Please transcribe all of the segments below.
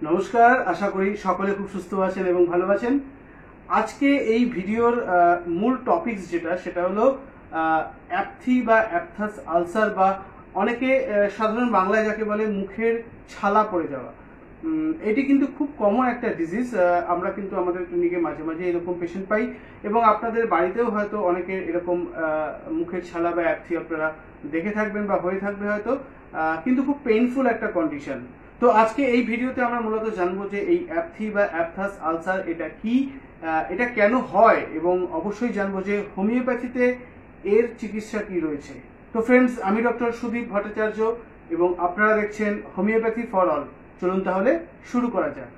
নমস্কার, আশা করি সকলে খুব সুস্থ আছেন এবং ভালো আছেন। আজকে এই ভিডিওর মূল টপিকস সেটা হলো অ্যাপথি বা অ্যাপথাস আলসার, বা অনেকে সাধারণ বাংলায় যাকে বলে মুখের ছালা পড়ে যাওয়া। এটি কিন্তু খুব কমন একটা ডিজিজ। আমরা কিন্তু আমাদের ক্লিনিকে মাঝে মাঝে এরকম পেশেন্ট পাই, এবং আপনাদের বাড়িতেও হয়তো অনেকে এরকম মুখের ছালা বা অ্যাপথি আপনারা দেখে থাকবেন বা হয়ে থাকবে হয়তো, কিন্তু খুব পেইনফুল একটা কন্ডিশন। তো আজকে এই ভিডিওতে আমরা মূলত জানবো যে এই অ্যাপথি বা অ্যাপথাস আলসার এটা কি, এটা কেন হয়, এবং অবশ্যই জানবো যে হোমিওপ্যাথিতে এর চিকিৎসা কি রয়েছে। তো ফ্রেন্ডস, আমি ডক্টর সুদীপ ভট্টাচার্য এবং আপনারা দেখছেন হোমিওপ্যাথি ফর অল। চলুন তাহলে শুরু করা যাক।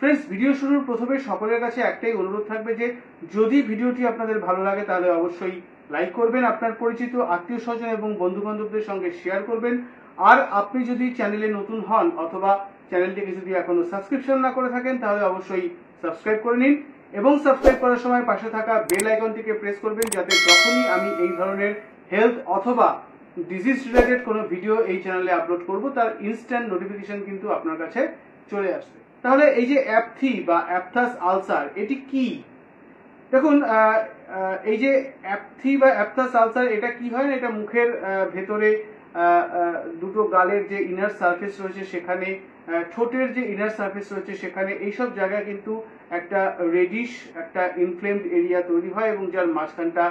ফ্রেন্ডস, ভিডিও শুরুর প্রথমে সকলের কাছে একটাই অনুরোধ থাকবে যে যদি ভিডিওটি আপনাদের ভালো লাগে তাহলে অবশ্যই লাইক করবেন, আপনার পরিচিত আত্মীয় স্বজন এবং বন্ধু বান্ধবদের সঙ্গে শেয়ার করবেন। আর আপনি যদি চ্যানেলে নতুন হন অথবা চ্যানেলটিকে যদি এখনো সাবস্ক্রিপশন না করে থাকেন তাহলে অবশ্যই সাবস্ক্রাইব করে নিন, এবং সাবস্ক্রাইব করার সময় পাশে থাকা বেল আইকনটিকে প্রেস করবেন, যাতে যখনই আমি এই ধরনের হেলথ অথবা ডিজিজ রিলেটেড কোনো ভিডিও এই চ্যানেলে আপলোড করব তার ইনস্ট্যান্ট নোটিফিকেশন কিন্তু আপনার কাছে চলে আসবে। তাহলে এই যে অ্যাপথি বা অ্যাপথাস আলসার এটি কি? দেখুন, এই যে অ্যাপথি বা অ্যাপথাস আলসার এটা কি হয় না, এটা মুখের ভেতরে দুটো গালের যে ইনার সারফেস রয়েছে সেখানে, ঠোঁটের যে ইনার সারফেস রয়েছে সেখানে, এইসব জায়গায় কিন্তু একটা রেডিশ একটা ইনফ্লেমড এরিয়া তৈরি হয়, এবং যার মাঝখানটা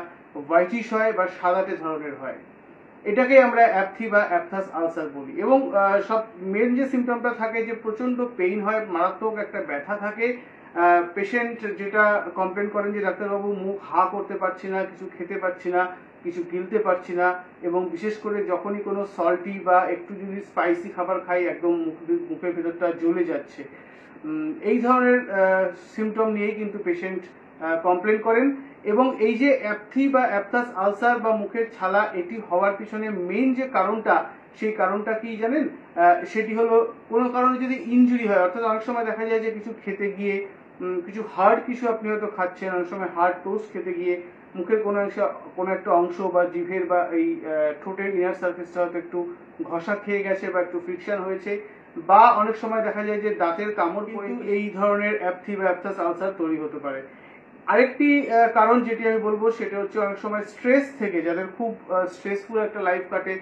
হোয়াইটিশ হয় বা সাদাটে ধরনের হয়। এটাকে আমরা অ্যাপথি বা অ্যাপথাস আলসার বলি। এবং সব মেন যে সিমটমটা থাকে যে প্রচন্ড পেইন হয়, মারাত্মক একটা ব্যথা থাকে। পেশেন্ট যেটা কমপ্লেন করেন যে ডাক্তারবাবু মুখ হা করতে পারছি না, কিছু খেতে পারছি না, কিছু গিলতে পারছি না, এবং বিশেষ করে যখনই কোনো সল্টি বা একটু যদি স্পাইসি খাবার খাই একদম মুখের ভেতরটা জ্বলে যাচ্ছে। এই ধরনের সিমটম নিয়েই কিন্তু পেশেন্ট কমপ্লেন করেন। এবং এই যে অ্যাপথি বা অ্যাপথাস আলসার বা মুখের ছালা এটি হওয়ার পিছনে মেইন যে কারণটা, সেই কারণটা কি জানেন? সেটি হলো কোনো কারণে যদি ইনজুরি হয়, অর্থাৎ অনেক সময় দেখা যায় যে কিছু খেতে গিয়ে, কিছু হার্ড কিছু আপনি হয়তো খাচ্ছেন, অনেক সময় হার্ড টোস্ট খেতে গিয়ে মুখের কোনো একটা অংশ বা জিভের বা এই ঠোঁটের ইনার সার্ফেসটা হয়তো একটু ঘষা খেয়ে গেছে বা একটু ফ্রিকশন হয়েছে, বা অনেক সময় দেখা যায় যে দাঁতের কামড় পড়ে এই ধরনের অ্যাপথি বা অ্যাপথাস আলসার তৈরি হতে পারে। আরেকটি কারণ যেটি আমি বলবো সেটা হচ্ছে অনেক সময় স্ট্রেস থেকে, যাদের খুব স্ট্রেসফুল একটা লাইফ কাটে,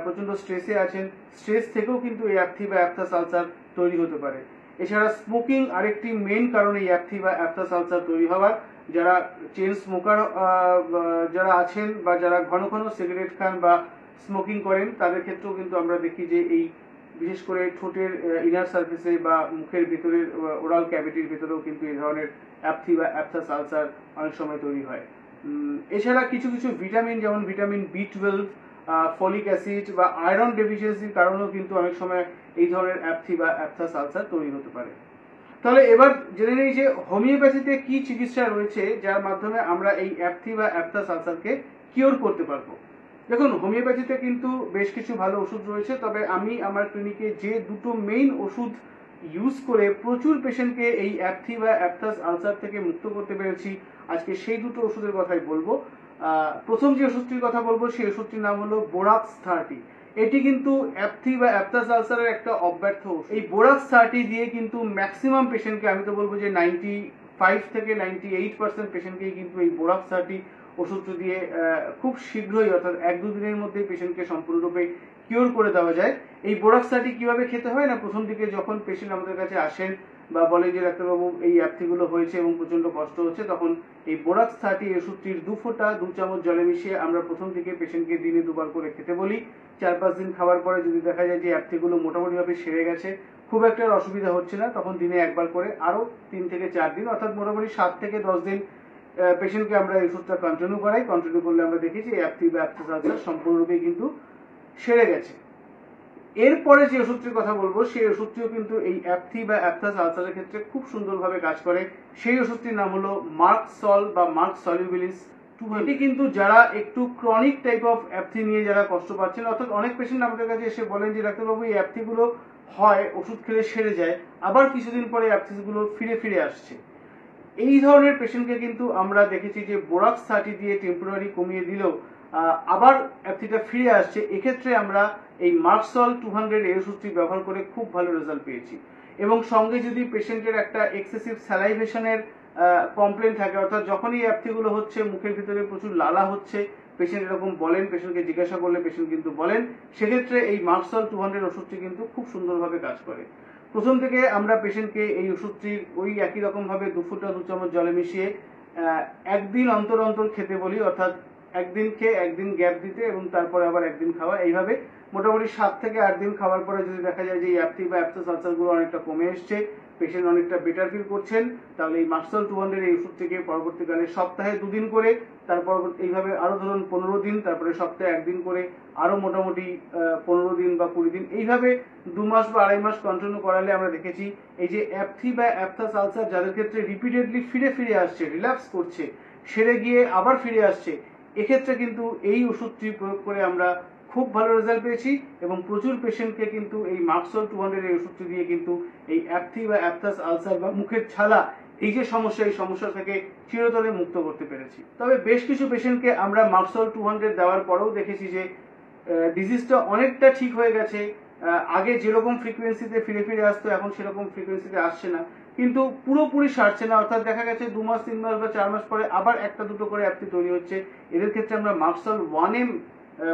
প্রচন্ড স্ট্রেসে আছেন, স্ট্রেস থেকেও কিন্তু এই অ্যাপথি বা অ্যাপথাস আলসার তৈরি হতে পারে। এছাড়া স্মোকিং আরেকটি মেন কারণ এই অ্যাপথি বা অ্যাপথাস আলসার তৈরি হওয়ার। যারা চেন স্মোকার যারা আছেন বা যারা ঘন ঘন সিগারেট খান বা স্মোকিং করেন তাদের ক্ষেত্রেও কিন্তু আমরা দেখি যে এই বিশেষ করে ঠোঁটের ইনার সার্ফেসে বা মুখের ভিতরের ওরাল ক্যাভিটির ভিতরেও কিন্তু এই ধরনের অ্যাপথি বা অ্যাপথাস আলসার অনেক সময় তৈরি হয়। এছাড়া কিছু কিছু ভিটামিন, যেমন ভিটামিন B12, ফলিক অ্যাসিড বা আয়রন ডেফিসিয়েন্সির কারণেও কিন্তু অনেক সময় এই ধরনের অ্যাপথি বা অ্যাপথাস আলসার তৈরি হতে পারে। তাহলে এবার জেনে নেই যে হোমিওপ্যাথিতে কি চিকিৎসা রয়েছে যার মাধ্যমে আমরা এই অ্যাপথি বা অ্যাপথাস আলসারকে কিওর করতে পারবো। দেখুন, হোমিওপ্যাথিতে কিন্তু বেশ কিছু ভালো ওষুধ রয়েছে, তবে আমি আমার ক্লিনিকে যে দুটো মেইন ওষুধ ইউজ করে প্রচুর পেশেন্টকে এই অ্যাপথি বা অ্যাপথাস আলসার থেকে মুক্ত করতে পেরেছি, আজকে সেই দুটো ওষুধের কথাই বলবো। প্রথম যে ওষুধটির কথা বলবো সেই ওষুধটির নাম হলো বোরাক্স 30। এটি কিন্তু অ্যাপথি বা অ্যাপথাস আলসারের একটা অব্যর্থ ওষুধ। এই বোরাক্স 30 দিয়ে কিন্তু ম্যাক্সিমাম পেশেন্টকে, আমি তো বলবো যে 95 থেকে 98% পেশেন্টকেই কিন্তু এই বোরাক্স 30 ওষুধটি দিয়ে খুব শীঘ্রই, অর্থাৎ 1-2 দিনের মধ্যেই পেশেন্টকে সম্পূর্ণরূপে কিওর করে দেওয়া যায়। এই বোরাক্স 30 কিভাবে খেতে হয় না, প্রথম দিকে যখন পেশেন্ট আমাদের কাছে আসেন বা বলে যে ডাক্তারবাবু এই অ্যাপথিগুলো হয়েছে এবং প্রচন্ড কষ্ট হচ্ছে, তখন এই বোরাক্স 30 ওষুধটির 2 চামচ জলে মিশিয়ে আমরা প্রথম থেকে পেশেন্টকে দিনে 2বার করে খেতে বলি। 4-5 দিন খাওয়ার পরে যদি দেখা যায় যে অ্যাপথিগুলো মোটামুটিভাবে সেরে গেছে, খুব একটা অসুবিধা হচ্ছে না, তখন দিনে 1বার করে আরো 3 থেকে 4 দিন, অর্থাৎ মোটামুটি 7 থেকে 10 দিন পেশেন্টকে আমরা এই ওষুধটা কন্টিনিউ করাই। কন্টিনিউ করলে আমরা দেখি যে অ্যাপথি বা অ্যাপথাস আলসার সম্পূর্ণরূপে কিন্তু সেরে গেছে। এরপরে যে ওষুধটির কথা বলবো সেই ওষুধটিও কিন্তু এই অ্যাপথি বা অ্যাপথাস আলসারের ক্ষেত্রে খুব সুন্দরভাবে কাজ করে। সেই ওষুধটির নাম হলো মার্ক সল বা মার্ক সলিউবিলিস 200। এটি কিন্তু যারা একটু ক্রনিক টাইপ অফ অ্যাপথি নিয়ে যারা কষ্ট পাচ্ছেন, অর্থাৎ অনেক পেশেন্ট আমাদের কাছে এসে বলেন যে ডাক্তারবাবু এই অ্যাপথিগুলো হয় ওষুধ খেলে সেরে যায়, আবার কিছুদিন পরে অ্যাপথিসগুলো ফিরে ফিরে আসছে। এই ধরনের পেশেন্টকে কিন্তু আমরা দেখেছি যে বোরাক্স 30 দিয়ে টেম্পোরারি কমিয়ে দিলেও আবার অ্যাপথিটা ফিরে আসছে। এক্ষেত্রে আমরা এই মার্কসল 200 এই ওষুধটি ব্যবহার করে খুব ভালো রেজাল্ট পেয়েছি। এবং সঙ্গে যদি পেশেন্টের একটা এক্সেসিভ স্যালাইভেশনের কমপ্লেন থাকে, অর্থাৎ যখনই অ্যাপথিগুলো হচ্ছে মুখের ভিতরে প্রচুর লালা হচ্ছে, পেশেন্ট এরকম বলেন, পেশেন্টকে জিজ্ঞাসা করলে পেশেন্ট কিন্তু বলেন, সেক্ষেত্রে এই মার্কসল 200 ওষুধটি কিন্তু খুব সুন্দরভাবে কাজ করে। প্রথম থেকে আমরা পেশেন্টকে এই ওষুধটির ওই একই রকম ভাবে 2 ফোঁটা 2 চামচ জলে মিশিয়ে একদিন অন্তর অন্তর খেতে বলি, অর্থাৎ একদিন খেয়ে একদিন গ্যাপ দিতে এবং তারপরে আবার একদিন খাওয়া। এইভাবে মোটামুটি 7 থেকে 8 দিন খাওয়ার পরে যদি দেখা যায় যে এই অ্যাপথি বা অ্যাপসাস আলসারগুলো অনেকটা কমে এসছে, পেশেন্ট অনেকটা বেটার ফিল করছেন, তাহলে এই মার্কসল 200 এই ওষুধটিকে পরবর্তীকালে সপ্তাহে 2 দিন করে, তারপর এইভাবে আরো ধরুন 15 দিন, তারপরে সপ্তাহে 1 দিন করে আরো মোটামুটি 15 দিন বা 20 দিন, এইভাবে 2 মাস বা 2.5 মাস কন্টিনিউ করালে আমরা দেখেছি এই যে অ্যাপথি বা অ্যাপসাস আলসার যাদের ক্ষেত্রে রিপিটেডলি ফিরে ফিরে আসছে, রিল্যাপস করছে, সেরে গিয়ে আবার ফিরে আসছে, এক্ষেত্রে কিন্তু এই ওষুধটি প্রয়োগ করে আমরা খুব ভালো রেজাল্ট পেয়েছি এবং প্রচুর পেশেন্টকে কিন্তু এই মার্কসল 200 এই ওষুধটি দিয়ে কিন্তু এই অ্যাপথি বা অ্যাপসাস আলসার বা মুখের ছালা, এই যে সমস্যা, এই সমস্যা থেকে চিরতরে মুক্ত করতে পেরেছি। তবে বেশ কিছু পেশেন্টকে আমরা মার্কসল 200 দেওয়ার পরেও দেখেছি যে ডিজিজটা অনেকটা ঠিক হয়ে গেছে, আগে যেরকম ফ্রিকোয়েন্সিতে ফিরে ফিরে আসতো এখন সেরকম ফ্রিকোয়েন্সিতে আসছে না, কিন্তু পুরোপুরি সারছে না, অর্থাৎ দেখা গেছে 2 মাস 3 মাস বা 4 মাস পরে আবার একটা দুটো করে অ্যাপথি তৈরি হচ্ছে। এদের ক্ষেত্রে আমরা মার্কসল 1M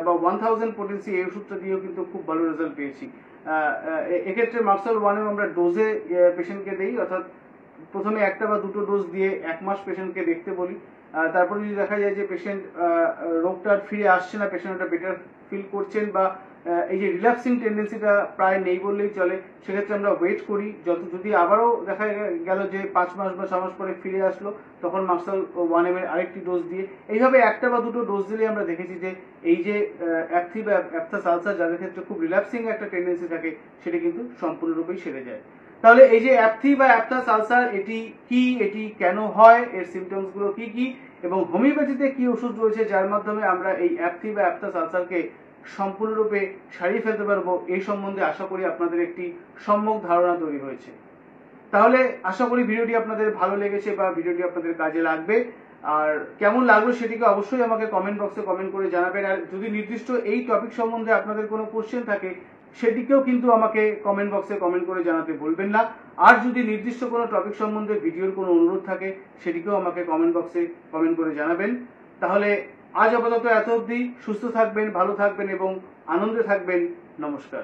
বা 1000 পোটেন্সি এই ওষুধটা দিয়েও কিন্তু খুব ভালো রেজাল্ট পেয়েছি। এক্ষেত্রে মার্কসল 1M আমরা ডোজে পেশেন্টকে দিই, অর্থাৎ প্রথমে একটা বা দুটো ডোজ দিয়ে 1 মাস পেশেন্টকে দেখতে বলি, তারপরে যদি দেখা যায় যে পেশেন্ট রোগটার ফিরে আসছে না, পেশেন্টটা বেটার ফিল করছেন বা এই যে রিল্যাপসিং টেন্ডেন্সিটা প্রায় নেই বললেই চলে, সেক্ষেত্রে আমরা ওয়েট করি, যদি আবারও দেখা গেল যে 5 মাস বা 6 মাস পরে ফিরে আসলো, তখন মার্কসল 1M এর আরেকটি ডোজ দিয়ে, এইভাবে একটা বা দুটো ডোজ দিলে আমরা দেখেছি যে এই যে অ্যাপথি বা অ্যাপসাস আলসার যাদের ক্ষেত্রে খুব রিল্যাপসিং একটা টেন্ডেন্সি থাকে, সেটা কিন্তু সম্পূর্ণরূপেই সেরে যায়। তাহলে এই যে অ্যাপথি বা অ্যাপসাস আলসার এটি কি, এটি কেন হয়, এর সিমটমস গুলো কি কি, এবং হোমিওপ্যাথিতে কি ওষুধ রয়েছে যার মাধ্যমে আমরা এই অ্যাপথি বা অ্যাপসাস আলসারকে সম্পূর্ণরূপে সারিয়ে ফেলতে পারবো, এই সম্বন্ধে আশা করি আপনাদের একটি সম্যক ধারণা তৈরি হয়েছে। তাহলে আশা করি ভিডিওটি আপনাদের ভালো লেগেছে বা ভিডিওটি আপনাদের কাজে লাগবে। আর কেমন লাগলো সেটিকে অবশ্যই আমাকে কমেন্ট বক্সে কমেন্ট করে জানাবেন। আর যদি নির্দিষ্ট এই টপিক সম্বন্ধে আপনাদের কোনো কোশ্চেন থাকে, সেটিকেও কিন্তু আমাকে কমেন্ট বক্সে কমেন্ট করে জানাতে ভুলবেন না। আর যদি নির্দিষ্ট কোনো টপিক সম্বন্ধে ভিডিওর কোনো অনুরোধ থাকে, সেটিকেও আমাকে কমেন্ট বক্সে কমেন্ট করে জানাবেন। তাহলে আজ আপাতত এত অবধি। সুস্থ থাকবেন, ভালো থাকবেন এবং আনন্দে থাকবেন। নমস্কার।